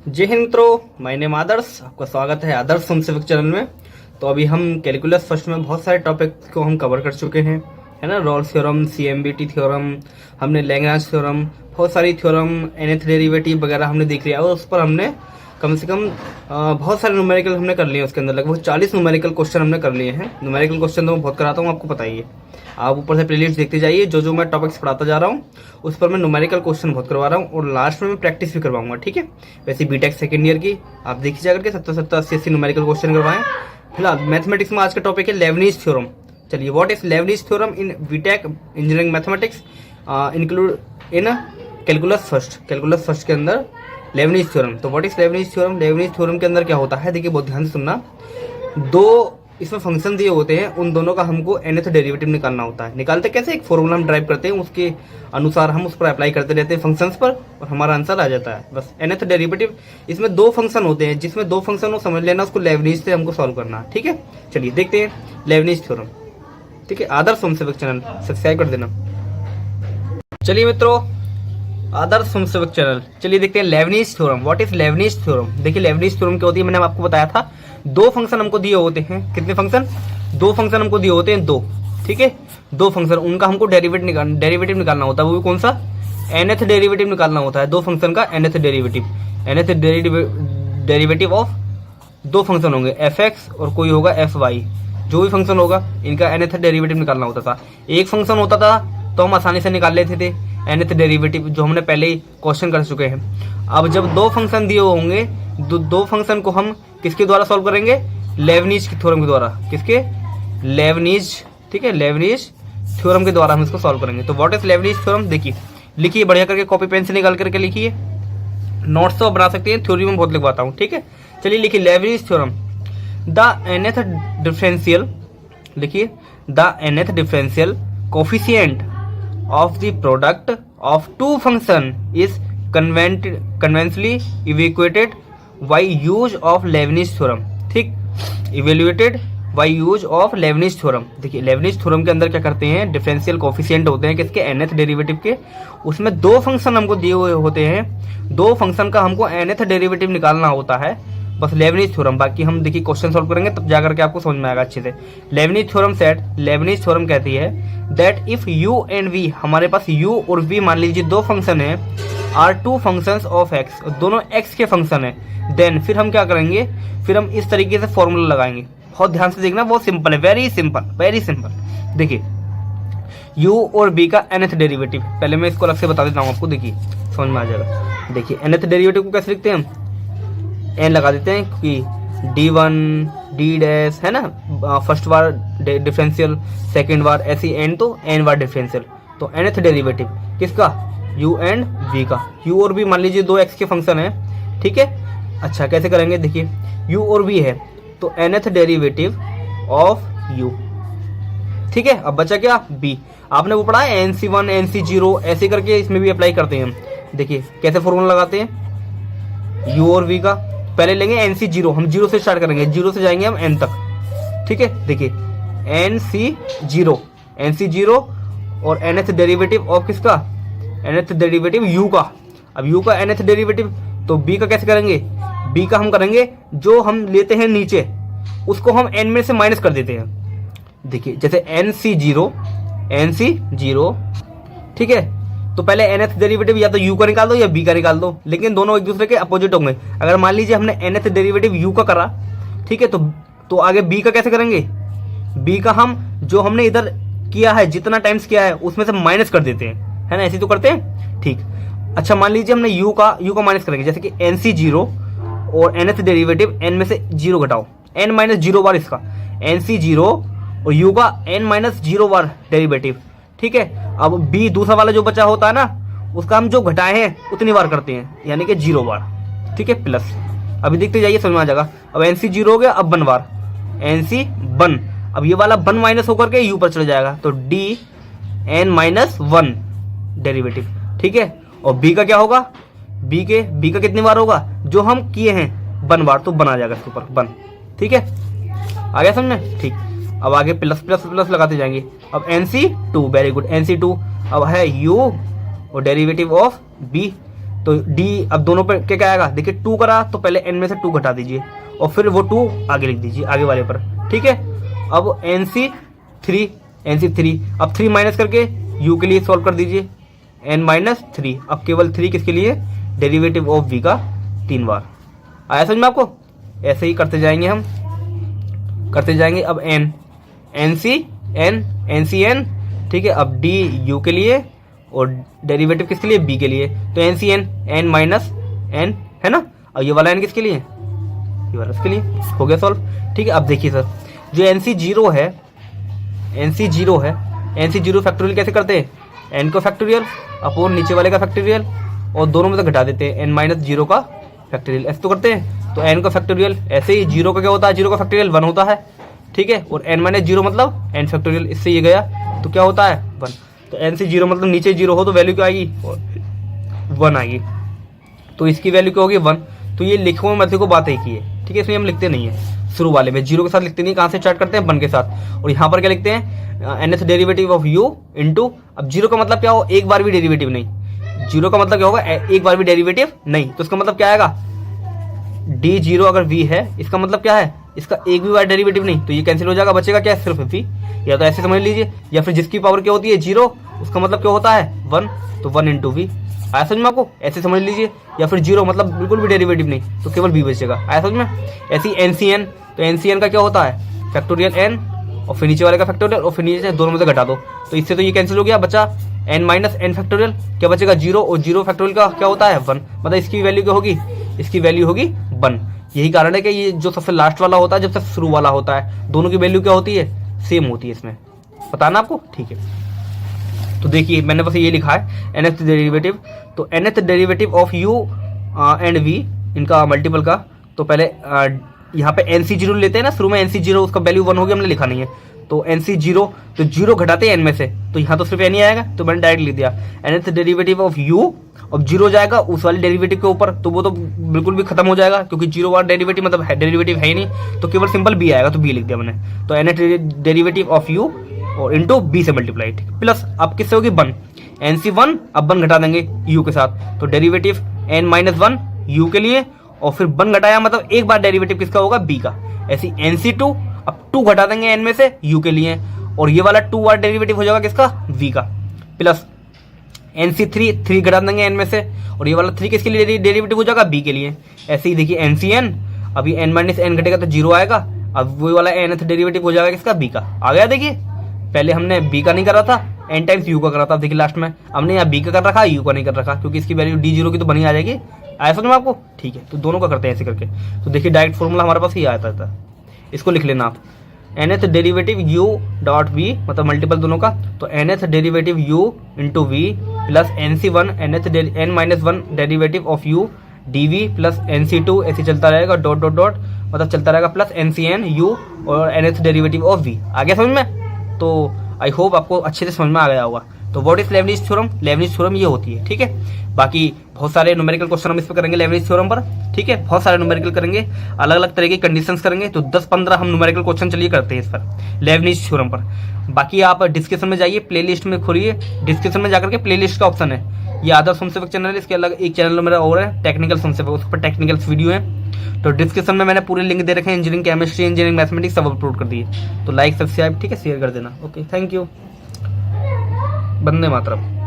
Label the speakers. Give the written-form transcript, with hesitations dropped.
Speaker 1: जय हिंद मित्रों, my name आदर्श। आपका स्वागत है आदर्श होम सिविक चैनल में। तो अभी हम कैलकुलस फर्स्ट में बहुत सारे टॉपिक को हम कवर कर चुके हैं, है ना। रॉल्स थ्योरम, सीएमबीटी थ्योरम, हमने लैग्रांज थ्योरम, बहुत सारी थ्योरम, nth डेरिवेटिव वगैरह हमने देख लिया और उस पर हमने कम से कम बहुत सारे न्यूमेरिकल हमने कर लिए। उसके अंदर लगभग 40 न्यूमेरिकल क्वेश्चन हमने कर लिए हैं। न्यूमेरिकल क्वेश्चन तो मैं बहुत कराता हूँ, आपको पता ही है। आप ऊपर से प्लेलिस्ट देखते जाइए, जो मैं टॉपिक्स पढ़ाता जा रहा हूँ उस पर मैं न्यूमेरिकल क्वेश्चन बहुत करवा रहा हूँ और लास्ट में मैं प्रैक्टिस भी करवाऊंगा, ठीक है। वैसे बीटेक सेकंड ईयर की आप देखिए जाकर के 70 80 न्यूमेरिकल क्वेश्चन करवाएं। फिलहाल मैथमेटिक्स में आज का टॉपिक है लेबनीज थ्योरम। चलिए, what is Leibniz theorem in BTech engineering mathematics include in calculus first. Calculus first के अंदर लेबनीज थ्योरम। तो what is Leibniz theorem? Leibniz theorem के अंदर क्या होता है, देखिए बहुत ध्यान से सुनना। दो इसमें फंक्शन दिए होते हैं, उन दोनों का हमको nth डेरिवेटिव निकालना होता है। निकालते कैसे? एक फॉर्मूला हम ड्राइव करते हैं, उसके अनुसार हम उस पर अप्लाई करते रहते हैं फंक्शंस पर और हमारा आंसर आ जाता है बस। nth डेरिवेटिव, इसमें दो फंक्शन होते हैं, जिसमें दो फंक्शन को समझ लेना, उसको लेबनीज से हमको सॉल्व करना, ठीक है। चलिए देखते हैं लेबनीज थ्योरम, ठीक है। आदर्श होम सिविक चैनल सब्सक्राइब कर देना। चलिए मित्रों, आदर्श होम सिविक चैनल, चलिए देखते हैं Lebanese theorem. What is Leibniz theorem? देखिए लेबनीज थ्योरम क्या होती है, मैंने आपको बताया था। दो फंक्शन हमको दिए होते हैं। कितने फंक्शन? दो फंक्शन हमको दिए होते हैं, दो, ठीक है। दो फंक्शन, उनका हमको डेरिवेटिव निकालना होता है। वो भी कौन सा? nth डेरिवेटिव निकालना होता है। दो फंक्शन का nth derivative. nth derivative of दो फंक्शन होंगे, fx और कोई होगा fy। जो भी फंक्शन होगा इनका nth डेरिवेटिव निकालना होता था। एक फंक्शन होता था तो हम आसानी से निकाल लेते थे nth डेरिवेटिव, जो हमने पहले ही क्वेश्चन कर चुके हैं। अब जब दो फंक्शन दिए होंगे, दो फंक्शन को हम किसके द्वारा सॉल्व करेंगे? लेबनीज की थ्योरम के द्वारा। किसके? लेबनीज, ठीक है। लेबनीज थ्योरम के द्वारा हम इसको सॉल्व करेंगे। तो व्हाट इज लेबनीज थ्योरम? देखिए, लिखिए बढ़िया करके, कॉपी पेन से निकाल करके लिखिए। नोट्स तो बना सकते हैं, थ्योरी में बहुत लिखवाता हूँ, ठीक है। चलिए लिखिए Leibniz theorem. The nth differential, लिखिए the nth differential coefficient of the product of two function is conventionally evaluated by use of Leibniz theorem, ठीक। evaluated by use of Leibniz theorem। देखिए लेबनीज थ्योरम के अंदर क्या करते हैं, differential coefficient होते हैं किसके? nth डेरिवेटिव के। उसमें दो फंक्शन हमको दिए हुए होते हैं, दो फंक्शन का हमको nth डेरिवेटिव निकालना होता है, बस लेबनीज थ्योरम। बाकी हम देखिए क्वेश्चन सॉल्व करेंगे तब जाकर के आपको समझ में आएगा अच्छे से। Lebanese theorem set, Lebanese theorem कहती है that if u and v, हमारे पास u और v मान लीजिए दो फंक्शन है, are two functions of x, दोनों x के फंक्शन है, देन फिर हम क्या करेंगे? फिर हम इस तरीके से फॉर्मूला लगाएंगे। बहुत ध्यान से देखना, बहुत सिंपल है, वेरी सिंपल, वेरी सिंपल। देखिए u और v का nth डेरिवेटिव, पहले मैं इसको अलग से बता देता हूँ आपको, देखिए समझ में आ जाएगा। देखिए nth डेरिवेटिव को कैसे लिखते हैं हम? n लगा देते हैं कि d1 d डैश, है ना, फर्स्ट बार डिफरेंशियल, सेकंड बार ऐसी n, तो n बार डिफरेंशियल। तो nth डेरिवेटिव किसका? u एंड v का। u और v मान लीजिए दो x के फंक्शन है, ठीक है। अच्छा कैसे करेंगे? देखिए u और v है तो nth डेरिवेटिव ऑफ u, ठीक है। अब बचा क्या? b। आपने वो पढ़ा है nc1 nc0, ऐसे करके इसमें भी अप्लाई करते हैं हम। देखिए कैसे फॉर्मूला लगाते हैं u और v का। पहले लेंगे nc0, हम जीरो से स्टार्ट करेंगे, जीरो से जाएंगे हम n तक, ठीक है। देखिए nc0 और nth डेरिवेटिव ऑफ किसका? nth डेरिवेटिव u का। अब u का nth डेरिवेटिव, तो b का कैसे करेंगे? b का हम करेंगे जो हम लेते हैं नीचे, उसको हम n में से माइनस कर देते हैं। देखिए जैसे nc0, ठीक है। तो पहले nth डेरिवेटिव या तो u का निकाल दो या b का निकाल दो, लेकिन दोनों एक दूसरे के अपोजिट होंगे। अगर मान लीजिए हमने nth डेरिवेटिव u का करा, ठीक है, तो आगे b का कैसे करेंगे? b का हम जो हमने इधर किया है, जितना टाइम्स किया है उसमें से माइनस कर देते हैं, है ना, ऐसे तो करते हैं, ठीक। अच्छा मान लीजिए हमने u का माइनस करेंगे, जैसे कि nc0 और nth डेरिवेटिव n में से 0 घटाओ, n माइनस 0 बार इसका, nc0 और u का n माइनस 0 बार डेरिवेटिव, ठीक है। अब b दूसरा वाला जो बचा होता है ना, उसका हम जो घटाए हैं उतनी बार करते हैं, यानी कि 0 बार, ठीक है, प्लस। अभी देखते जाइए, समझ में आ जाएगा। अब nc0 हो गया, अब 1 बार nc1, अब ये वाला 1 माइनस होकर के u पर चले जाएगा, तो dn माइनस 1 डेरिवेटिव, ठीक है। और b का क्या होगा? b का कितनी बार होगा? जो हम किए हैं 1 बार, तो 1 आ जाएगा इसके ऊपर 1, ठीक है। आ गया समझ में? ठीक। अब आगे प्लस प्लस प्लस लगाते जाएंगे। अब nc2, वेरी गुड, nc2। अब है u और डेरिवेटिव ऑफ b, तो डी अब दोनों पे क्या क्या आएगा, देखिए 2 करा तो पहले n में से 2 घटा दीजिए और फिर वो 2 आगे लिख दीजिए आगे वाले पर, ठीक है। अब NC3 अब 3 माइनस करके u के लिए सॉल्व कर दीजिए, n-3 अब केवल 3 किसके लिए, डेरिवेटिव ऑफ v का 3 बार। आया समझ में आपको? ऐसे ही करते जाएंगे हम, करते जाएंगे। अब NCN, ठीक है। अब d u के लिए और डेरिवेटिव किसके लिए, b के लिए, तो NCN n-n है ना। अब ये वाला n किसके लिए, ये वाला इसके लिए, हो गया सॉल्व, ठीक है। अब देखिए सर, जो NC0 है, NC0 फैक्टोरियल कैसे करते हैं, n को फैक्टोरियल अपॉन नीचे वाले का फैक्टोरियल और दोनों में से घटा देते हैं n-0 का फैक्टोरियल, ऐसे तो करते हैं। तो n का फैक्टोरियल, ऐसे ही 0 का क्या होता है, 0 का फैक्टोरियल 1 होता है, ठीक है। और n-0 मतलब n फैक्टोरियल, इससे ये गया तो क्या होता है 1। तो NC0 मतलब नीचे 0 हो तो वैल्यू क्या आएगी, 1 आएगी, तो इसकी वैल्यू क्या होगी 1। तो ये लिखो में को बात एक ही है, ठीक है। इसमें हम लिखते नहीं है, शुरू वाले में 0 के साथ लिखते नहीं, कहाँ से स्टार्ट करते हैं 1 के साथ। और यहाँ पर क्या लिखते हैं, nth derivative of u into, अब 0 का मतलब क्या हो, एक बार भी डेरिवेटिव नहीं, 0 का मतलब क्या होगा, एक बार भी डेरिवेटिव नहीं, तो इसका मतलब क्या आएगा, d0 अगर v है, इसका मतलब क्या है, इसका एक भी बार डेरिवेटिव नहीं, तो ये कैंसिल हो जाएगा, बचेगा क्या, सिर्फ v। या तो ऐसे समझ लीजिए, या फिर जिसकी पावर क्या होती है 0, उसका मतलब क्या होता है 1, तो 1 इंटू v। आया समझ में आपको? ऐसे समझ लीजिए, या फिर 0 मतलब बिल्कुल भी डेरिवेटिव नहीं, तो केवल v बचेगा। आया समझ में? ऐसी NCN, तो NCN का क्या होता है, फैक्टोरियल n और फिर नीचे वाले का फैक्टोरियल और फिर नीचे से दोनों में से घटा दो, तो इससे तो ये कैंसिल हो गया, बचा n-n फैक्टोरियल, क्या बचेगा 0 और 0 फैक्टोरियल का क्या होता है 1, मतलब इसकी वैल्यू क्या होगी, इसकी वैल्यू होगी 1। यही कारण है कि ये जो सबसे लास्ट वाला होता है जब सबसे शुरू वाला होता है, दोनों की वैल्यू क्या होती है, सेम होती है इसमें, पता ना आपको, ठीक है। तो देखिए मैंने बस ये लिखा है nth डेरिवेटिव, तो nth derivative of u and v, इनका मल्टीपल का, तो पहले यहाँ पे NC0 लेते हैं ना, शुरू में NC0 उसका वैल्यू 1 हो गया, हमने लिखा नहीं है, तो NC0 तो 0 घटाते हैं n में से, तो यहाँ तो सिर्फ n ही आएगा, तो मैंने डायरेक्ट लिख दिया nth डेरिवेटिव ऑफ u, अब 0 जाएगा उस वाले डेरिवेटिव के ऊपर, तो वो तो बिल्कुल भी खत्म हो जाएगा, क्योंकि 0 वाला डेरिवेटिव मतलब है डेरिवेटिव है ही नहीं, तो केवल सिंपल b आएगा, तो b लिख दिया मैंने। तो nth डेरिवेटिव ऑफ u और इंटू b से मल्टीप्लाई, प्लस अब किससे होगी 1, NC1 अब 1 घटा देंगे u के साथ, तो डेरिवेटिव n-1 u के लिए, और फिर 1 घटाया मतलब एक बार डेरिवेटिव किसका होगा, b का। ऐसी NC2 अब 2 घटा देंगे n में से u के लिए, और ये वाला 2 बार डेरिवेटिव हो जाएगा किसका, v का, प्लस NC3 3 घटा देंगे n में से, और ये वाला 3 किसके लिए डेरिवेटिव हो जाएगा, b के लिए। ऐसे ही देखिए NCN, अभी n-n घटेगा तो 0 आएगा, अब वही वाला nth डेरिवेटिव हो जाएगा किसका, b का। आ गया, देखिए पहले हमने b का नहीं करा था, n टाइम्स u का करा था, देखिए लास्ट में हमने यहाँ b का कर रखा, u का नहीं कर रखा, क्योंकि इसकी वैल्यू d0 की तो बनी आ जाएगी। आया समझ में आपको? ठीक है, तो दोनों का करते हैं ऐसे करके। तो देखिए डायरेक्ट फॉर्मूला हमारे पास ही आता था, इसको लिख लेना आप, nth derivative u dot v, मतलब मल्टीपल दोनों का, तो nth derivative u into v plus NC1 n-1 derivative of u dv plus NC2 ऐसे चलता रहेगा, डॉट डॉट डॉट मतलब चलता रहेगा, प्लस NCN u और nth डेरिवेटिव ऑफ v। आ गया समझ में? तो आई होप आपको अच्छे से समझ में आ गया होगा। तो what is Lebanese theorem, Lebanese theorem ये होती है, ठीक है। बाकी बहुत सारे न्यूमेरिकल क्वेश्चन हम इस पर करेंगे लेबनिज थ्योरम पर, ठीक है, बहुत सारे न्यूमेरिकल करेंगे, अलग अलग तरह की कंडीशंस करेंगे, तो 10-15 हम न्यूमेरिकल क्वेश्चन चलिए करते हैं इस पर, लेबनिज थ्योरम पर। बाकी आप डिस्क्रिप्शन में जाइए, प्लेलिस्ट में खोलिए, डिस्क्रिप्शन में जाकर के प्लेलिस्ट का ऑप्शन है, ये आदर्श होमसेवक चैनल है, इसके अलग एक चैनल मेरा और है टेक्निकल होमसेवक, उस पर टेक्निकल वीडियो है, तो डिस्क्रिप्शन में मैंने पूरे लिंक दे रखे हैं, इंजीनियरिंग केमिस्ट्री, इंजीनियरिंग मैथमेटिक्स सब अपलोड कर दिए, तो लाइक सब्सक्राइब, ठीक है, शेयर कर देना। Okay, thank you, Vande Mataram.